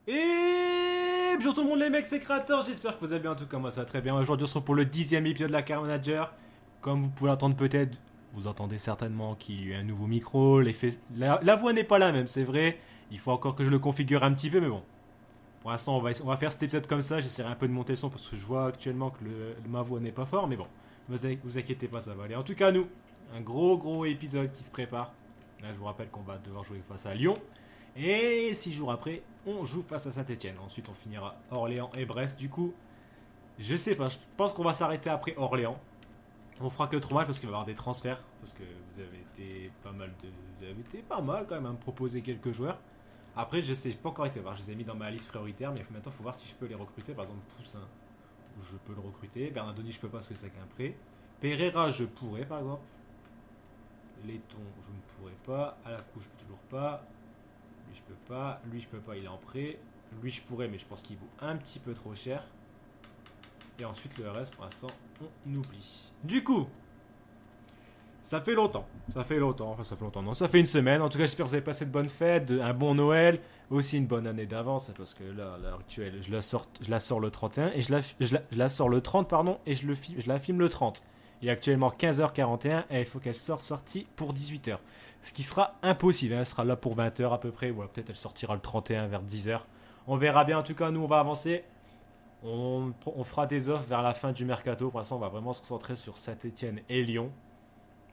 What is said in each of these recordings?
Et bonjour tout le monde les mecs, c'est Créateur, j'espère que vous allez bien, en tout cas moi ça va très bien. Aujourd'hui on se retrouve pour le 10e épisode de la Car Manager. Comme vous pouvez l'entendre peut-être, vous entendez certainement qu'il y a un nouveau micro, la voix n'est pas la même, c'est vrai. Il faut encore que je le configure un petit peu, mais bon. Pour l'instant on va faire cet épisode comme ça, j'essaierai un peu de monter le son parce que je vois actuellement que ma voix n'est pas fort, mais bon. Vous inquiétez pas, ça va aller. En tout cas nous, un gros épisode qui se prépare. Là je vous rappelle qu'on va devoir jouer face à Lyon. Et 6 jours après, on joue face à Saint-Etienne. Ensuite, on finira Orléans et Brest. Du coup, je sais pas, je pense qu'on va s'arrêter après Orléans. On fera que 3 matchs parce qu'il va y avoir des transferts. Parce que vous avez été pas mal quand même à me proposer quelques joueurs. Après, je sais pas encore été voir. Je les ai mis dans ma liste prioritaire. Mais maintenant, il faut voir si je peux les recruter. Par exemple, Poussin, je peux le recruter. Bernardoni, je peux pas parce que c'est qu'un prêt. Pereira, je pourrais par exemple. Letton, je ne pourrais pas. À la couche, je peux toujours pas. Lui je peux pas, lui je peux pas, il est en prêt. Lui je pourrais mais je pense qu'il vaut un petit peu trop cher. Et ensuite le reste pour l'instant on oublie. Du coup, ça fait longtemps, enfin ça fait longtemps, non ça fait une semaine. En tout cas j'espère que vous avez passé de bonnes fêtes, un bon Noël, aussi une bonne année d'avance. Parce que là à l'heure actuelle je la sors le 31 et je la sors le 30 pardon. Et je la filme le 30. Il est actuellement 15h41 et il faut qu'elle sortie pour 18h. Ce qui sera impossible, hein. Elle sera là pour 20h à peu près, ou alors peut-être elle sortira le 31 vers 10h. On verra bien, en tout cas nous on va avancer. On fera des offres vers la fin du mercato. Pour l'instant on va vraiment se concentrer sur Saint-Etienne et Lyon.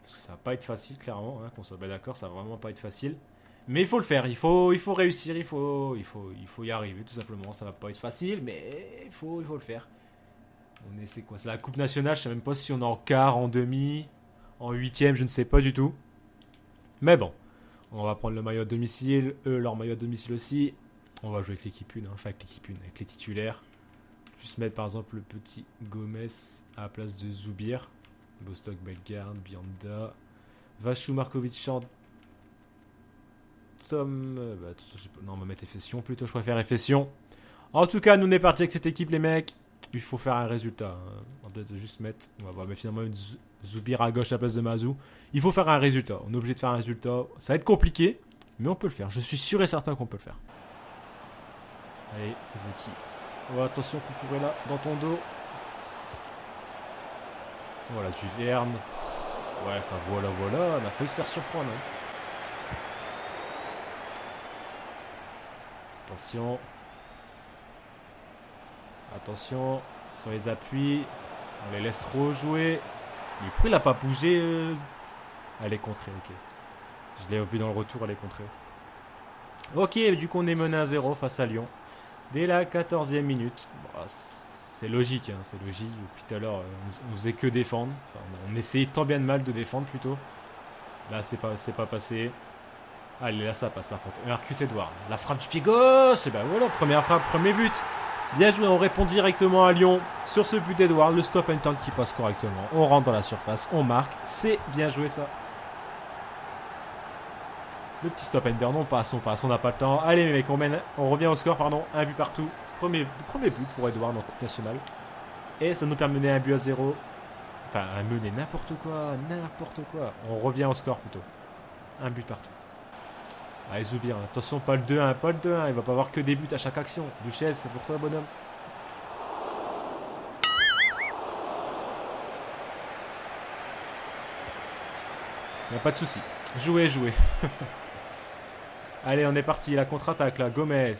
Parce que ça va pas être facile clairement, hein, qu'on soit bien d'accord, ça va vraiment pas être facile. Mais il faut le faire, il faut réussir, il faut y arriver tout simplement. Ça va pas être facile, mais il faut le faire. C'est quoi? C'est la Coupe nationale, je sais même pas si on est en quart, en demi, en huitième, je ne sais pas du tout. Mais bon, on va prendre le maillot à domicile, eux leur maillot à domicile aussi. On va jouer avec l'équipe 1, enfin avec l'équipe 1, avec les titulaires. Juste mettre par exemple le petit Gomez à la place de Zoubir. Bostock, Bellegarde, Bianda, Vachou, Markovic, Chant, Tom. Non, on va mettre Efession plutôt, je préfère Efession. En tout cas, nous on est parti avec cette équipe, les mecs. Il faut faire un résultat. Hein. On va peut-être juste mettre. On va voir, mais finalement, une Zoubir à gauche à la place de Mazou. Il faut faire un résultat. On est obligé de faire un résultat. Ça va être compliqué, mais on peut le faire. Je suis sûr et certain qu'on peut le faire. Allez, Zeti. Oh, attention, Cucurella dans ton dos. Voilà, Duverne. Ouais, enfin voilà. On a failli se faire surprendre. Hein. Attention. Attention, sur les appuis, on les laisse trop jouer. Mais pourquoi il a pas bougé Elle est contrée, ok. Je l'ai vu dans le retour, elle est contrée. Ok, du coup on est mené à 0 face à Lyon. Dès la 14e minute. Bon, c'est logique, hein, c'est logique. Depuis tout à l'heure, on faisait que défendre. Enfin, on essayait tant bien de mal de défendre plutôt. Là, c'est pas passé. Allez, là ça passe par contre. Marcus Edouard, la frappe du pied gauche. Et ben voilà, première frappe, premier but. Bien joué, on répond directement à Lyon sur ce but d'Edouard. Le stop and tank qui passe correctement. On rentre dans la surface, on marque. C'est bien joué ça. Le petit stop and burn, on passe, on n'a pas le temps. Allez les mecs, on revient au score, pardon. Un but partout. Premier but pour Edouard dans la Coupe nationale. Et ça nous permet de mener un but à 0. Enfin, à mener n'importe quoi. On revient au score plutôt. Un but partout. Allez Zoubir, attention, pas le 2-1, il va pas avoir que des buts à chaque action. Duchesse, c'est pour toi bonhomme. Y a pas de souci. Jouez. Allez, on est parti, la contre-attaque là, Gomez.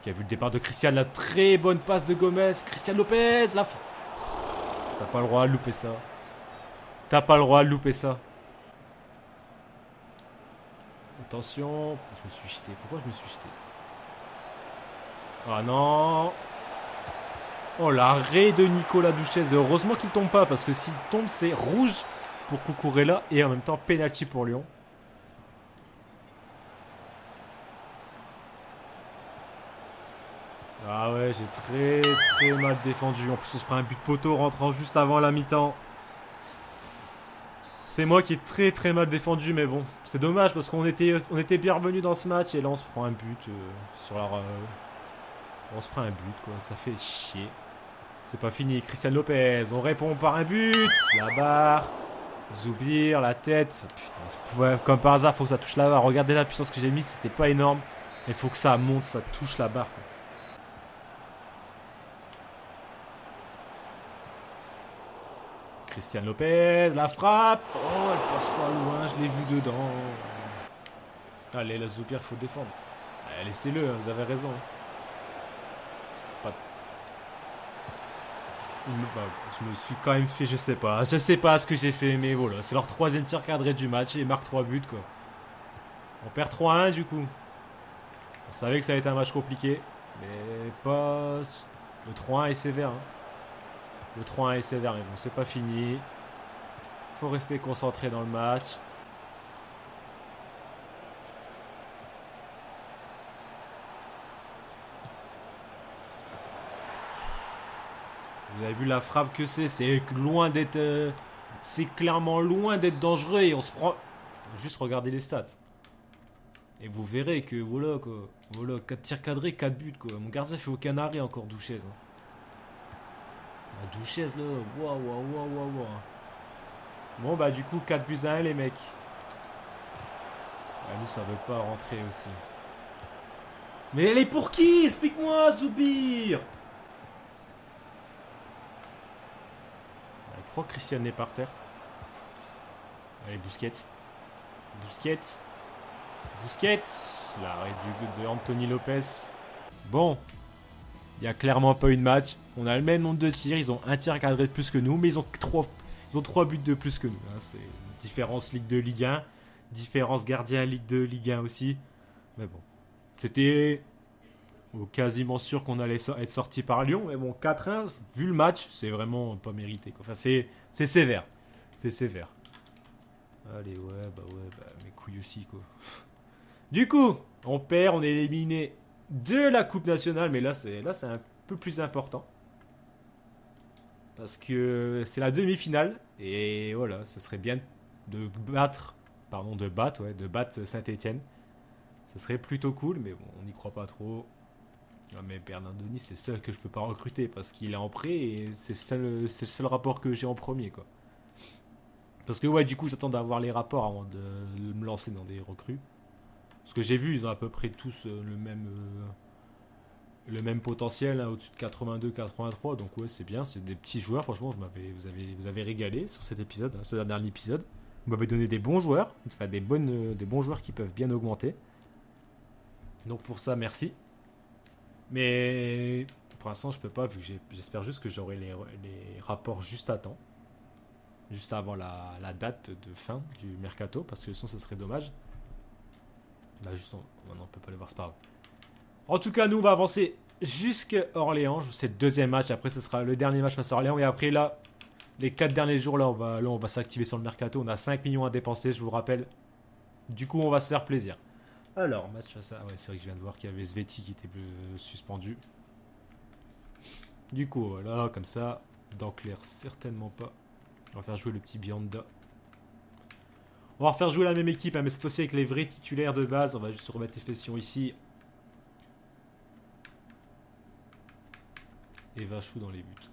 Qui a vu le départ de Christian, la très bonne passe de Gomez. Christian Lopez, T'as pas le droit à louper ça. Attention, pourquoi je me suis jeté? Ah non. Oh l'arrêt de Nicolas Duchesse. Heureusement qu'il tombe pas parce que s'il tombe c'est rouge pour Cucurella et en même temps penalty pour Lyon. Ah ouais, j'ai très mal défendu. En plus on se prend un but de poteau rentrant juste avant la mi-temps. C'est moi qui ai très mal défendu, mais bon, c'est dommage parce qu'on était bien revenus dans ce match et là on se prend un but on se prend un but quoi, ça fait chier. C'est pas fini, Christian Lopez, on répond par un but, la barre, Zoubir, la tête, putain, comme par hasard faut que ça touche la barre, regardez la puissance que j'ai mise, c'était pas énorme. Il faut que ça monte, ça touche la barre. Quoi. Christian Lopez, la frappe. Oh, elle passe pas loin, je l'ai vu dedans. Allez, la Zoupir, il faut défendre. Allez, laissez-le, vous avez raison. Pas... je me suis quand même fait, je sais pas ce que j'ai fait, mais voilà. C'est leur 3e tir cadré du match et ils marquent 3 buts, quoi. On perd 3-1 du coup. On savait que ça allait être un match compliqué, mais pas... Le 3-1 est sévère. Hein. Le 3-1 est sévère, mais bon, c'est pas fini. Faut rester concentré dans le match. Vous avez vu la frappe que c'est loin d'être... c'est clairement loin d'être dangereux et on se prend... Juste regardez les stats. Et vous verrez que voilà quoi. Voilà, 4 tirs cadrés, 4 buts quoi. Mon gardien fait aucun arrêt encore, Douchez. Hein. La Douchez là, waouh. Bon bah du coup 4 buts à 1 les mecs. Ah, nous ça veut pas rentrer aussi. Mais elle est pour qui? Explique-moi Zoubir. Pourquoi Christian est par terre? Allez Busquets. L'arrêt de Anthony Lopez. Bon. Il n'y a clairement pas eu de match. On a le même nombre de tirs. Ils ont un tir cadré de plus que nous. Mais ils ont 3 buts de plus que nous. Hein. C'est différence Ligue 2, Ligue 1. Différence gardien Ligue 2, Ligue 1 aussi. Mais bon. C'était quasiment sûr qu'on allait être sorti par Lyon. Mais bon, 4-1, vu le match, c'est vraiment pas mérité. Quoi. Enfin, c'est sévère. C'est sévère. Allez, mes couilles aussi, quoi. Du coup, on perd, on est éliminé de la Coupe nationale. Mais là, c'est un peu plus important. Parce que c'est la demi-finale. Et voilà, ça serait bien de battre Saint-Etienne. Ça serait plutôt cool, mais bon, on n'y croit pas trop. Non, mais Bernardoni, c'est le seul que je peux pas recruter parce qu'il est en prêt et c'est le seul rapport que j'ai en premier, quoi. Parce que, ouais, du coup, j'attends d'avoir les rapports avant de me lancer dans des recrues. Parce que j'ai vu, ils ont à peu près tous le même potentiel, hein, au-dessus de 82, 83. Donc, ouais, c'est bien, c'est des petits joueurs. Franchement, vous avez régalé sur cet épisode, hein, ce dernier épisode. Vous m'avez donné des bons joueurs, enfin des bons joueurs qui peuvent bien augmenter. Donc, pour ça, merci. Mais pour l'instant, je peux pas, vu que j'espère juste que j'aurai les rapports juste à temps. Juste avant la date de fin du mercato, parce que sinon, ce serait dommage. Là, juste, on peut pas le voir, c'est pas grave. En tout cas, nous, on va avancer jusqu'à Orléans. C'est le 2e match. Après, ce sera le dernier match face à Orléans. Et après, là, les 4 derniers jours, là, on va s'activer sur le mercato. On a 5 millions à dépenser, je vous le rappelle. Du coup, on va se faire plaisir. Alors, match face à... Ouais, c'est vrai que je viens de voir qu'il y avait Sveti qui était suspendu. Du coup, voilà, comme ça. Danclair, certainement pas. On va faire jouer le petit Bianda. On va refaire jouer la même équipe, hein, mais cette fois-ci avec les vrais titulaires de base. On va juste remettre les fessions ici. Et Vachou dans les buts.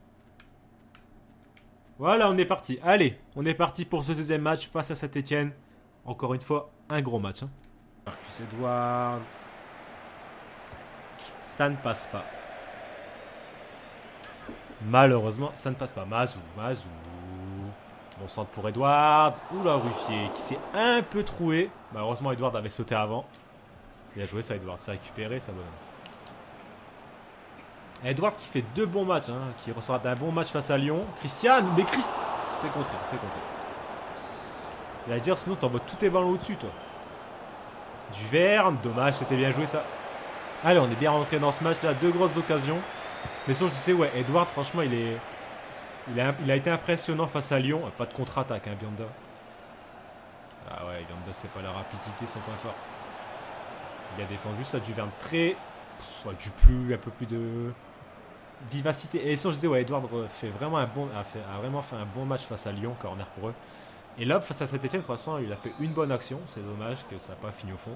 Voilà, on est parti. Allez, on est parti pour ce 2e match face à Saint-Etienne. Encore une fois, un gros match. Hein. Marcus Edouard. Ça ne passe pas. Malheureusement, ça ne passe pas. Mazou. Bon centre pour Edouard. Oula, Ruffier qui s'est un peu troué. Malheureusement, Edouard avait sauté avant. Bien joué ça, Edouard. Ça a récupéré, ça bonhomme. Edouard qui fait 2 bons matchs. Hein, qui ressort d'un bon match face à Lyon. Christian. Mais c'est contré. Il va dire, sinon t'envoies tous tes ballons au-dessus, toi. Duverne. Dommage, c'était bien joué ça. Allez, on est bien rentré dans ce match-là. 2 grosses occasions. Mais sinon, je disais, ouais, Edouard, franchement, il a été impressionnant face à Lyon. Pas de contre-attaque, hein, Bianda. Ah ouais, Bianda, c'est pas la rapidité, son point fort. Il a défendu ça, Duverne très... un peu plus de vivacité. Et sinon, je disais, ouais, Edouard a vraiment fait un bon match face à Lyon, corner pour eux. Et là, face à Saint-Etienne, pour l'instant, il a fait une bonne action. C'est dommage que ça n'a pas fini au fond.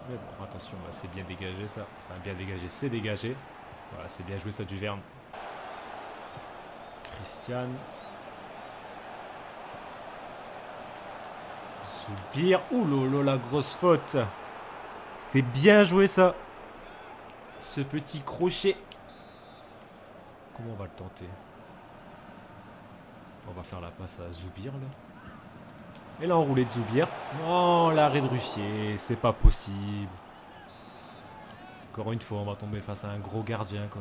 Mais bon, attention, bah, c'est bien dégagé ça. Enfin, bien dégagé, c'est dégagé. Voilà, c'est bien joué ça, Duverne. Christian. Zoubir. Ouh là là, la grosse faute. C'était bien joué ça. Ce petit crochet. Comment on va le tenter? On va faire la passe à Zoubir là. Et l'enroulé de Zoubir. Oh, l'arrêt de Ruffier. C'est pas possible. Encore une fois, on va tomber face à un gros gardien quoi.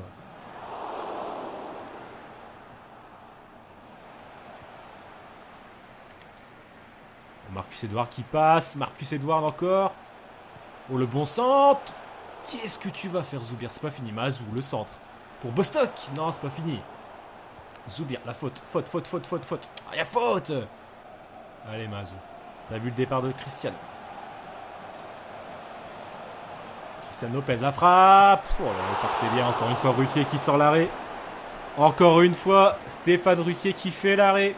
Marcus Edouard qui passe. Marcus Edouard encore. Oh, le bon centre. Qu'est-ce que tu vas faire, Zoubir? C'est pas fini. Mazou, le centre. Pour Bostock. Non, c'est pas fini. Zoubir, la faute. Faute, faute, faute, faute, faute. Ah, y'a faute. Allez, Mazou. T'as vu le départ de Christian. Christian Lopez, la frappe. Oh là, elle partait bien. Encore une fois, Ruquier qui sort l'arrêt. Encore une fois, Stéphane Ruquier qui fait l'arrêt.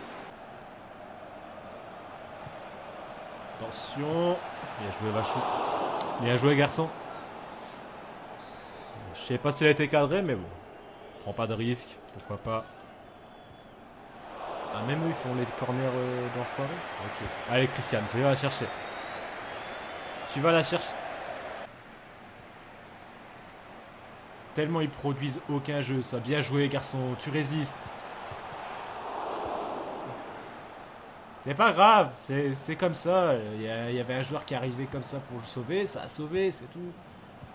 Attention. Bien joué, Vachou. Bien joué, garçon. Je sais pas s'il a été cadré, mais bon. Prends pas de risque. Pourquoi pas. Ah, même eux, ils font les corners d'enfoirés. Ok. Allez, Christian, tu vas la chercher. Tu vas la chercher. Tellement ils produisent aucun jeu. Ça, bien joué, garçon. Tu résistes. C'est pas grave. C'est comme ça. Il y avait un joueur qui arrivait comme ça pour le sauver. Ça a sauvé, c'est tout.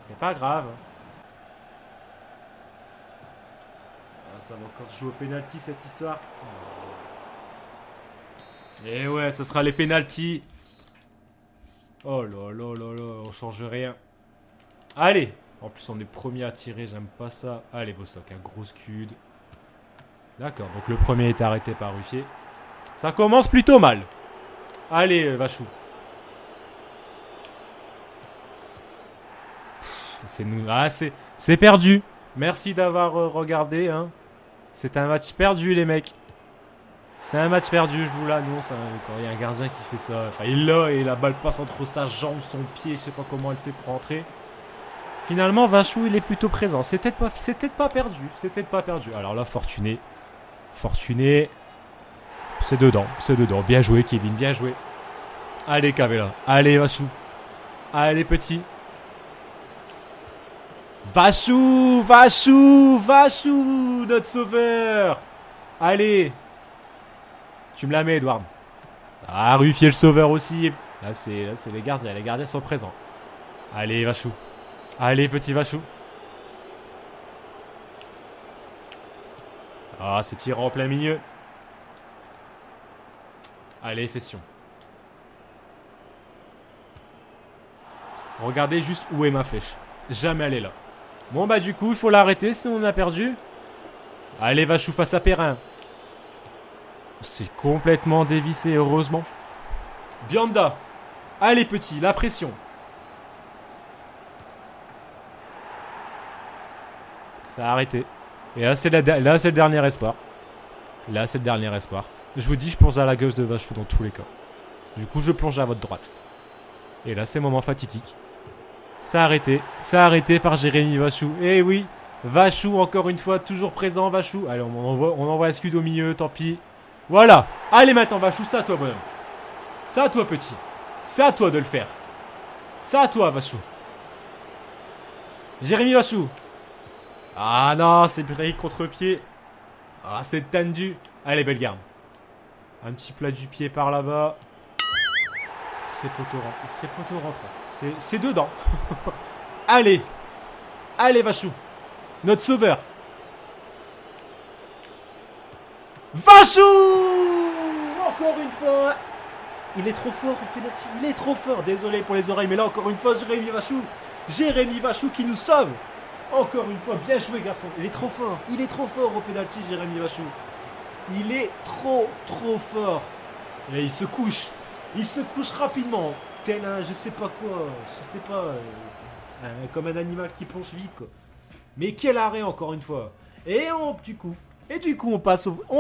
C'est pas grave. Ah, ça va encore jouer au penalty cette histoire. Et ouais, ce sera les pénaltys. Oh là là là là, on change rien. Allez. En plus, on est premier à tirer, j'aime pas ça. Allez, Bostock, un gros scud. D'accord, donc le premier est arrêté par Ruffier. Ça commence plutôt mal. Allez, Vachou. C'est nous. Ah, c'est perdu. Merci d'avoir regardé. Hein. C'est un match perdu, les mecs. C'est un match perdu, je vous l'annonce. Hein, quand il y a un gardien qui fait ça. Enfin, il l'a et la balle passe entre sa jambe, son pied. Je sais pas comment elle fait pour rentrer. Finalement, Vachou, il est plutôt présent. C'est peut-être pas perdu. C'est peut-être pas perdu. Alors là, Fortuné. Fortuné. C'est dedans. C'est dedans. Bien joué, Kevin. Bien joué. Allez, Cavella. Allez, Vachou. Allez, petit. Vachou. Vachou. Vachou. Notre sauveur. Allez. Tu me la mets, Edouard. Ah, Ruffier le sauveur aussi. Là, c'est les gardiens. Les gardiens sont présents. Allez, Vachou. Allez, petit Vachou. Ah, c'est tiré en plein milieu. Allez, Fession. Regardez juste où est ma flèche. Jamais elle est là. Bon, bah du coup, il faut l'arrêter sinon on a perdu. Allez, Vachou face à Perrin. C'est complètement dévissé, heureusement. Bianda. Allez, petit, la pression. Ça a arrêté. Et là, c'est le dernier espoir. Là, c'est le dernier espoir. Je vous dis, je plonge à la gauche de Vachou dans tous les cas. Du coup, je plonge à votre droite. Et là, c'est moment fatidique. Ça a arrêté. Ça a arrêté par Jérémy Vachou. Eh oui, Vachou, encore une fois, toujours présent, Vachou. Allez, on envoie un scud au milieu, tant pis. Voilà. Allez, maintenant, Vachou, c'est à toi, bonhomme. C'est à toi, petit. C'est à toi de le faire. C'est à toi, Vachou. Jérémy Vachou. Ah non, c'est pris contre-pied. Ah, c'est tendu. Allez, belle garde. Un petit plat du pied par là-bas. C'est poteau rentrant. C'est dedans. Allez. Allez, Vachou. Notre sauveur. Vachou. Encore une fois. Il est trop fort au penalty. Il est trop fort. Désolé pour les oreilles, mais là, encore une fois, Jérémy Vachou. Jérémy Vachou qui nous sauve. Encore une fois, bien joué, garçon. Il est trop fort. Il est trop fort au penalty, Jérémy Vachou. Il est trop fort. Et il se couche. Il se couche rapidement. Tel un, je sais pas quoi. Je sais pas. Comme un animal qui plonge vite, quoi. Mais quel arrêt, encore une fois. Du coup, on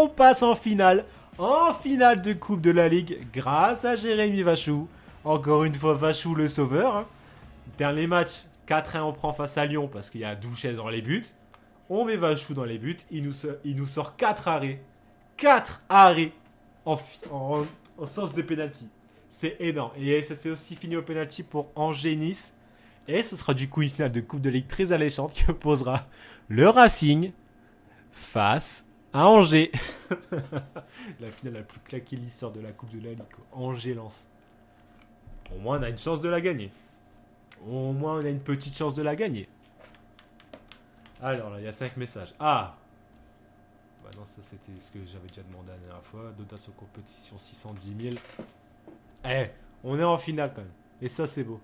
passe en finale. En finale de Coupe de la Ligue. Grâce à Jérémy Vachou. Encore une fois, Vachou le sauveur. Hein. Dernier match. 4-1 on prend face à Lyon parce qu'il y a Douchet dans les buts. On met Vachou dans les buts. Il nous sort 4 arrêts. 4 arrêts en sens de pénalty. C'est énorme. Et ça s'est aussi fini au pénalty pour Angers-Nice. Et ce sera du coup une finale de Coupe de Ligue très alléchante qui opposera le Racing face à Angers. La finale la plus claquée de l'histoire de la Coupe de la Ligue. Angers-Lens. Au moins on a une chance de la gagner. Au moins on a une petite chance de la gagner. Alors là, il y a 5 messages. Ah! Bah non, ça c'était ce que j'avais déjà demandé la dernière fois. Dotation compétition 610 000. Eh, on est en finale quand même. Et ça c'est beau.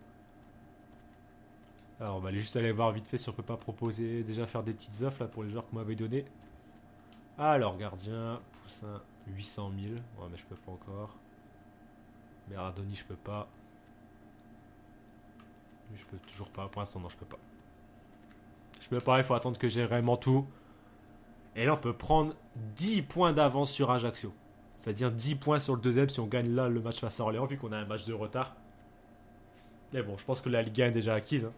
Alors on va juste aller voir vite fait si on peut pas proposer, déjà faire des petites offres là pour les joueurs que vous m'avez donné. Alors gardien, Poussin, 800 000. Ouais mais je peux pas encore. Meradoni je peux pas. Je peux toujours pas, pour l'instant non je peux pas. Je peux pas, il faut attendre que j'ai vraiment tout. Et là on peut prendre 10 points d'avance sur Ajaccio. C'est-à-dire 10 points sur le deuxième si on gagne là le match face à Orléans vu qu'on a un match de retard. Mais bon, je pense que la Ligue 1 est déjà acquise. Hein.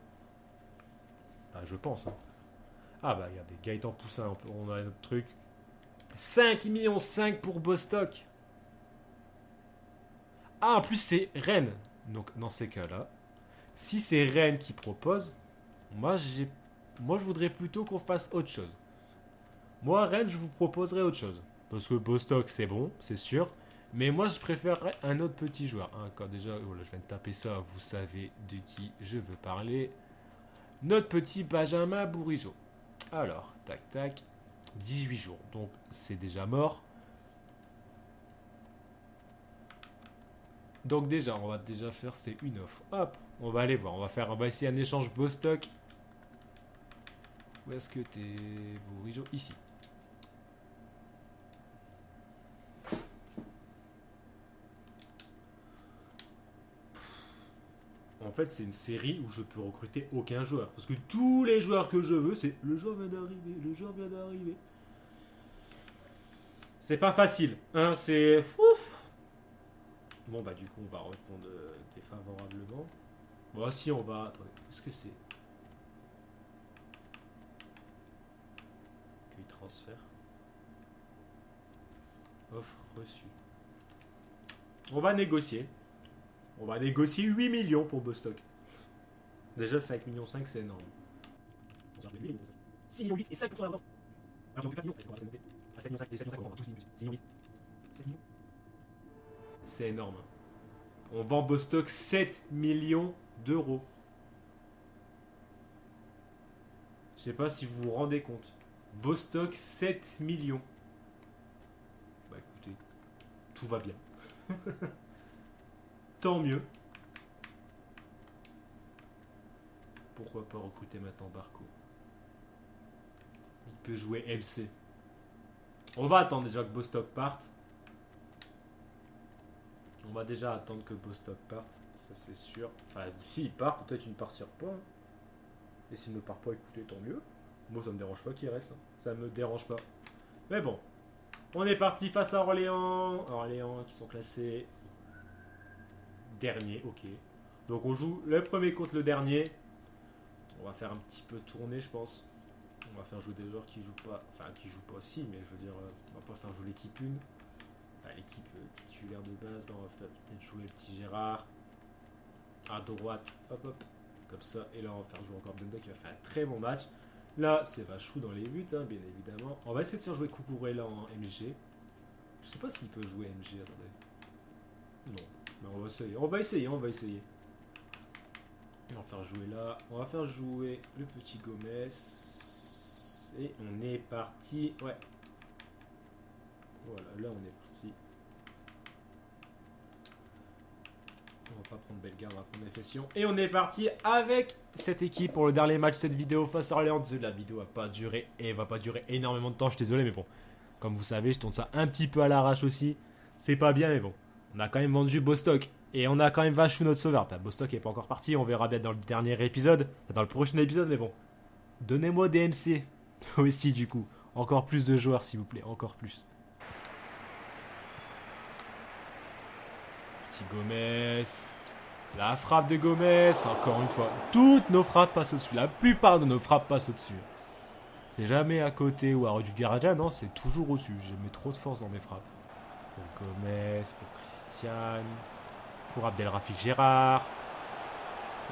Bah, je pense. Hein. Ah bah regardez, Gaëtan Poussin, on a notre truc. 5,5 millions pour Bostock. Ah, en plus c'est Rennes. Donc dans ces cas-là, si c'est Rennes qui propose, moi je voudrais plutôt qu'on fasse autre chose. Moi Rennes, je vous proposerais autre chose. Parce que Bostock c'est bon, c'est sûr. Mais moi je préférerais un autre petit joueur. Hein, quand déjà, voilà, je viens de taper ça, vous savez de qui je veux parler. Notre petit Benjamin Bourigeaud. Alors, tac tac. 18 jours. Donc c'est déjà mort. Donc déjà, on va déjà faire, c'est une offre. Hop, on va aller voir. On va essayer un échange Bostock. Où est-ce que t'es, Bourigeaud? Ici. En fait, c'est une série où je peux recruter aucun joueur. Parce que tous les joueurs que je veux, c'est le joueur vient d'arriver, le joueur vient d'arriver. C'est pas facile, hein, c'est... Ouf. Bon, bah du coup, on va répondre défavorablement. Bon, si, on va... Attendez, qu'est-ce que c'est? Cueil transfert. Offre reçue. On va négocier. On va négocier 8 millions pour Bostock. Déjà 5 millions 5 c'est énorme. 6 millions 8 et 5% d'avance. Alors donc 4 millions, est-ce qu'on va passer à 7 millions 5 et 7 millions 5 on va tous 6 millions 8. 7 millions. C'est énorme. On vend Bostock 7 millions d'euros. Je sais pas si vous vous rendez compte. Bostock 7 millions. Bah écoutez, tout va bien. Tant mieux. Pourquoi pas recruter maintenant Barco? Il peut jouer MC. On va attendre déjà que Bostock parte. On va déjà attendre que Bostock parte. Ça c'est sûr. Enfin, s'il part, peut-être qu'il ne partira pas. Hein. Et s'il ne part pas, écoutez, tant mieux. Moi ça me dérange pas qu'il reste. Hein. Ça me dérange pas. Mais bon. On est parti face à Orléans. Orléans qui sont classés dernier, ok. Donc on joue le premier contre le dernier. On va faire un petit peu tourner, je pense. On va faire jouer des joueurs qui jouent pas. Enfin, qui jouent pas aussi, mais je veux dire, on va pas faire jouer l'équipe 1. Enfin, l'équipe titulaire de base. Là, on va peut-être jouer le petit Gérard. À droite, hop hop. Comme ça. Et là, on va faire jouer encore Benda qui va faire un très bon match. Là, c'est Vachou dans les buts, hein, bien évidemment. On va essayer de faire jouer Kukurela en MG. Je sais pas s'il peut jouer MG, attendez. Non. Mais on va essayer, on va essayer. Et on va faire jouer là. On va faire jouer le petit Gomez. Et on est parti. Ouais. Voilà, là on est parti. On va pas prendre Bellegarde, on va prendre Efession. Et on est parti avec cette équipe pour le dernier match de cette vidéo face à Orléans. La vidéo va pas durer et va pas durer énormément de temps, je suis désolé, mais bon. Comme vous savez, je tourne ça un petit peu à l'arrache aussi. C'est pas bien, mais bon. On a quand même vendu Bostock. Et on a quand même Vachou notre sauveur. Bostock n'est pas encore parti. On verra bien dans le dernier épisode. Dans le prochain épisode, mais bon. Donnez-moi des MC. Aussi, du coup. Encore plus de joueurs, s'il vous plaît. Encore plus. Petit Gomez. La frappe de Gomez. Encore une fois. Toutes nos frappes passent au-dessus. La plupart de nos frappes passent au-dessus. C'est jamais à côté ou à du gardien. Non, c'est toujours au-dessus. J'ai mis trop de force dans mes frappes. Pour Gomez, pour Christian, pour Abdelrafik Gérard.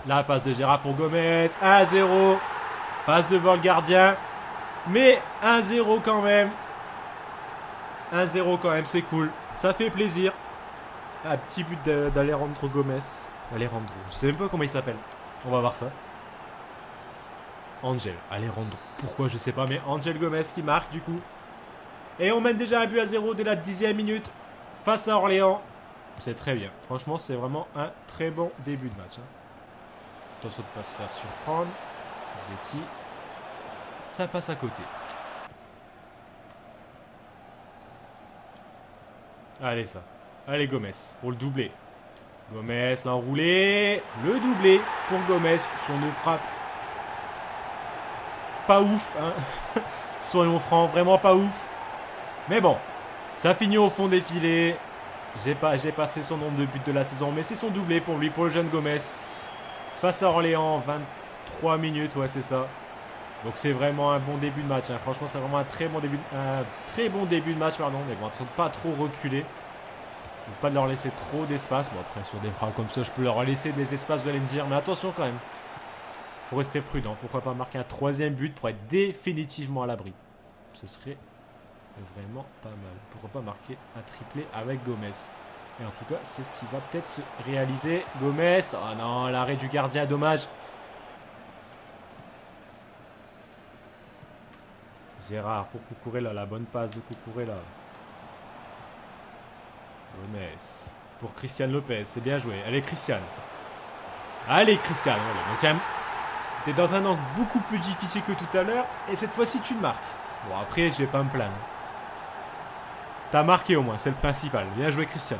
La passe de Gérard pour Gomez. 1-0. Passe devant le gardien. Mais 1-0 quand même. 1-0 quand même, c'est cool. Ça fait plaisir. Un petit but d'Alejandro Gomez. Alejandro, je sais même pas comment il s'appelle. On va voir ça. Angel, Alejandro. Pourquoi, je sais pas, mais Angel Gomez qui marque du coup. Et on mène déjà un but à 0 dès la 10e minute. Face à Orléans. C'est très bien. Franchement, c'est vraiment un très bon début de match. Attention de ne pas se faire surprendre. Sveti. Ça passe à côté. Allez ça. Allez Gomez pour le doublé. Gomez l'a enroulé. Le doublé pour Gomez sur une frappe. Pas ouf. Hein. Soyons francs, vraiment pas ouf. Mais bon, ça finit au fond des filets. J'ai passé son nombre de buts de la saison. Mais c'est son doublé pour lui, pour le jeune Gomez. Face à Orléans, 23 minutes, ouais c'est ça. Donc c'est vraiment un bon début de match. Hein. Franchement, c'est vraiment un très bon début de match, pardon. Mais bon, attention de pas trop reculer. Donc pas de leur laisser trop d'espace. Bon après sur des frappes comme ça, je peux leur laisser des espaces, vous allez me dire. Mais attention quand même. Faut rester prudent. Pourquoi pas marquer un 3e but pour être définitivement à l'abri. Ce serait vraiment pas mal. Pourquoi pas marquer un triplé avec Gomez. Et en tout cas, c'est ce qui va peut-être se réaliser. Gomez. Oh non, l'arrêt du gardien, dommage. Gérard pour Cucurella, la bonne passe de Cucurella. Gomez. Pour Christian Lopez, c'est bien joué. Allez, Christian. Allez, Christian. Voilà. Donc, quand même, t'es dans un angle beaucoup plus difficile que tout à l'heure. Et cette fois-ci, tu le marques. Bon, après, je vais pas me plaindre. T'as marqué au moins, c'est le principal. Bien joué, Christian.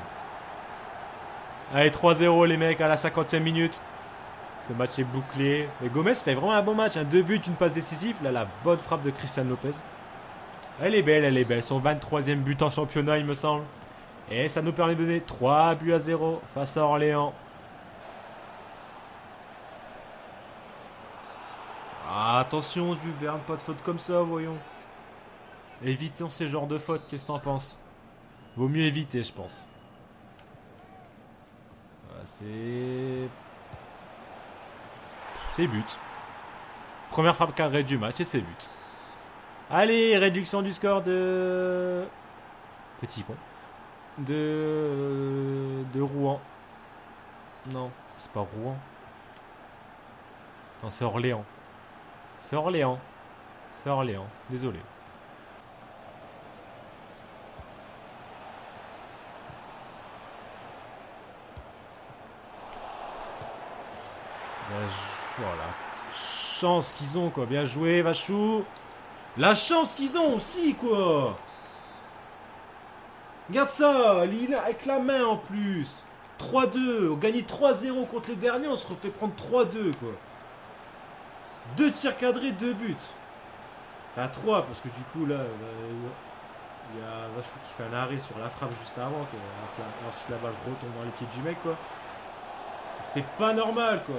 Allez, 3-0 les mecs à la 50e minute. Ce match est bouclé. Mais Gomez fait vraiment un bon match. 2 buts, une passe décisive. Là, la bonne frappe de Christian Lopez. Elle est belle, elle est belle. Son 23e but en championnat, il me semble. Et ça nous permet de donner 3 buts à 0 face à Orléans. Ah, attention, Jules Verne, pas de faute comme ça, voyons. Évitons ces genres de fautes, qu'est-ce que t'en penses? Vaut mieux éviter, je pense. Voilà, c'est but. Première frappe cadrée du match et c'est but. Allez, réduction du score de... Petit pont. De Rouen. Non, c'est pas Rouen. Non, c'est Orléans. C'est Orléans. C'est Orléans. Désolé. Voilà. Chance qu'ils ont, quoi. Bien joué, Vachou. La chance qu'ils ont aussi, quoi. Regarde ça. Lila avec la main en plus. 3-2. On gagne 3-0 contre les derniers. On se refait prendre 3-2, quoi. 2 tirs cadrés, 2 buts. Enfin, 3, parce que du coup, là, il y a Vachou qui fait un arrêt sur la frappe juste avant. Ensuite, la balle retombe dans les pieds du mec, quoi. C'est pas normal, quoi.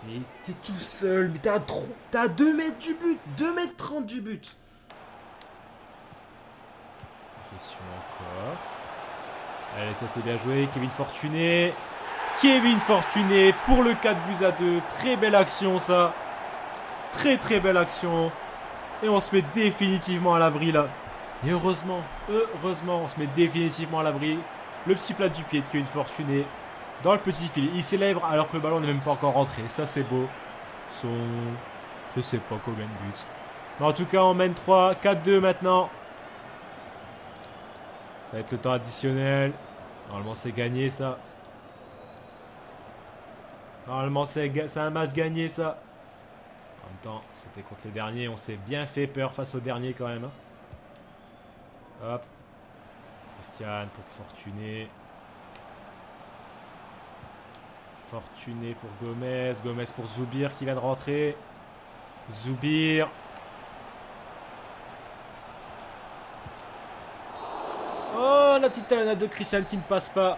Mais t'es tout seul, mais t'es à 2 mètres du but, 2 mètres 30 du but. Question encore. Allez, ça c'est bien joué, Kevin Fortuné. Kevin Fortuné pour le 4 buts à 2. Très belle action ça. Très très belle action. Et on se met définitivement à l'abri là. Et heureusement, on se met définitivement à l'abri. Le petit plat du pied de Kevin Fortuné. Dans le petit filet. Il célèbre alors que le ballon n'est même pas encore rentré. Ça, c'est beau. Je sais pas combien de buts. Mais en tout cas, on mène 3. 4-2 maintenant. Ça va être le temps additionnel. Normalement, c'est gagné, ça. Normalement, c'est un match gagné, ça. En même temps, c'était contre les derniers. On s'est bien fait peur face aux derniers, quand même. Hop. Christian pour Fortuné. Fortuné pour Gomez. Gomez pour Zoubir qui vient de rentrer. Zoubir. Oh, la petite talonnade de Christian qui ne passe pas.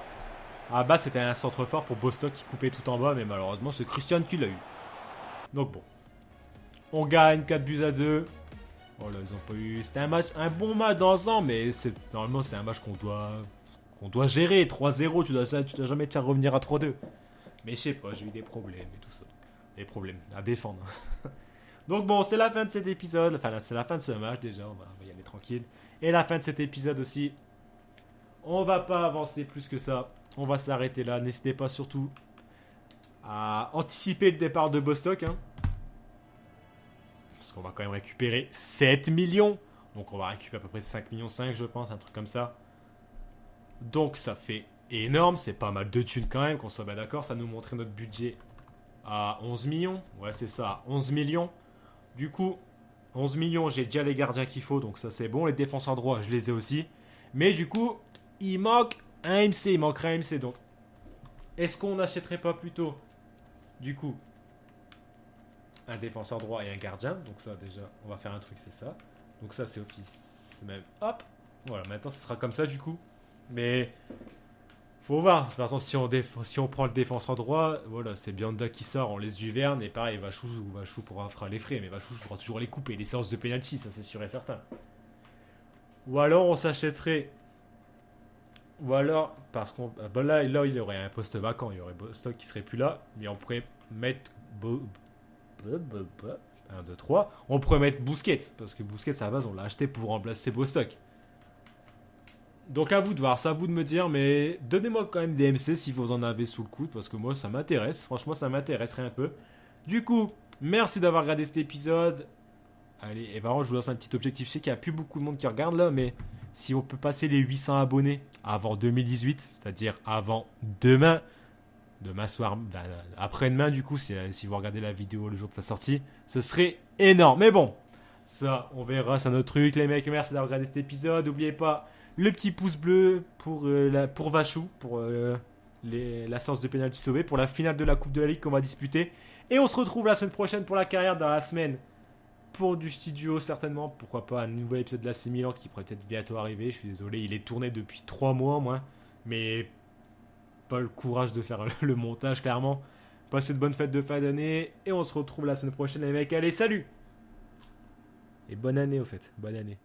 Ah bah, c'était un centre fort pour Bostock qui coupait tout en bas. Mais malheureusement, c'est Christian qui l'a eu. Donc bon. On gagne 4 buts à 2. Oh là, ils ont pas eu... C'était un bon match dans l'ensemble. Mais normalement, c'est un match qu'on doit gérer. 3-0, tu dois jamais te faire revenir à 3-2. Mais je sais pas, j'ai eu des problèmes et tout ça. Des problèmes à défendre. Donc bon, c'est la fin de cet épisode. Enfin, c'est la fin de ce match déjà. On va y aller tranquille. Et la fin de cet épisode aussi. On va pas avancer plus que ça. On va s'arrêter là. N'hésitez pas surtout à anticiper le départ de Bostock. Hein. Parce qu'on va quand même récupérer 7 millions. Donc on va récupérer à peu près 5 millions 5 je pense. Un truc comme ça. Donc ça fait énorme. C'est pas mal de thunes quand même. Qu'on soit bien d'accord. Ça nous montrait notre budget à 11 millions. Ouais c'est ça. 11 millions. Du coup 11 millions j'ai déjà les gardiens qu'il faut. Donc ça c'est bon. Les défenseurs droits je les ai aussi. Mais du coup il manque un MC. Il manquerait un MC donc. Est-ce qu'on n'achèterait pas plutôt du coup un défenseur droit et un gardien. Donc ça déjà on va faire un truc c'est ça. Donc ça c'est office. C'est même hop. Voilà maintenant ce sera comme ça du coup. Mais faut voir. Par exemple si on prend le défenseur droit. Voilà c'est Bianda qui sort. On laisse Duverne. Et pareil Vachou fera les frais. Mais Vachou pourra toujours les couper. Les séances de penalty ça c'est sûr et certain. Ou alors on s'achèterait. Ou alors parce qu'on. Bah là il y aurait un poste vacant. Il y aurait Bostock qui serait plus là. Mais on pourrait mettre 1, 2, 3. On pourrait mettre Busquets. Parce que Busquets, à la base, on l'a acheté pour remplacer Bostock. Donc à vous de voir, c'est à vous de me dire. Mais donnez-moi quand même des MC si vous en avez sous le coude. Parce que moi, ça m'intéresse. Franchement, ça m'intéresserait un peu. Du coup, merci d'avoir regardé cet épisode. Allez, et par contre, je vous lance un petit objectif. Je sais qu'il n'y a plus beaucoup de monde qui regarde là. Mais si on peut passer les 800 abonnés avant 2018, c'est-à-dire avant demain soir, après-demain du coup, si vous regardez la vidéo le jour de sa sortie, ce serait énorme. Mais bon, ça, on verra, c'est un autre truc. Les mecs, merci d'avoir regardé cet épisode. N'oubliez pas le petit pouce bleu pour Vachou, pour la séance de pénalty sauvée, pour la finale de la Coupe de la Ligue qu'on va disputer. Et on se retrouve la semaine prochaine pour la carrière, dans la semaine pour du studio certainement. Pourquoi pas un nouvel épisode de la C Milan qui pourrait peut-être bientôt arriver. Je suis désolé, il est tourné depuis 3 mois, moi. Mais pas le courage de faire le montage clairement. Passez de bonnes fêtes de fin d'année et on se retrouve la semaine prochaine les mecs. Allez salut. Et bonne année au fait, bonne année.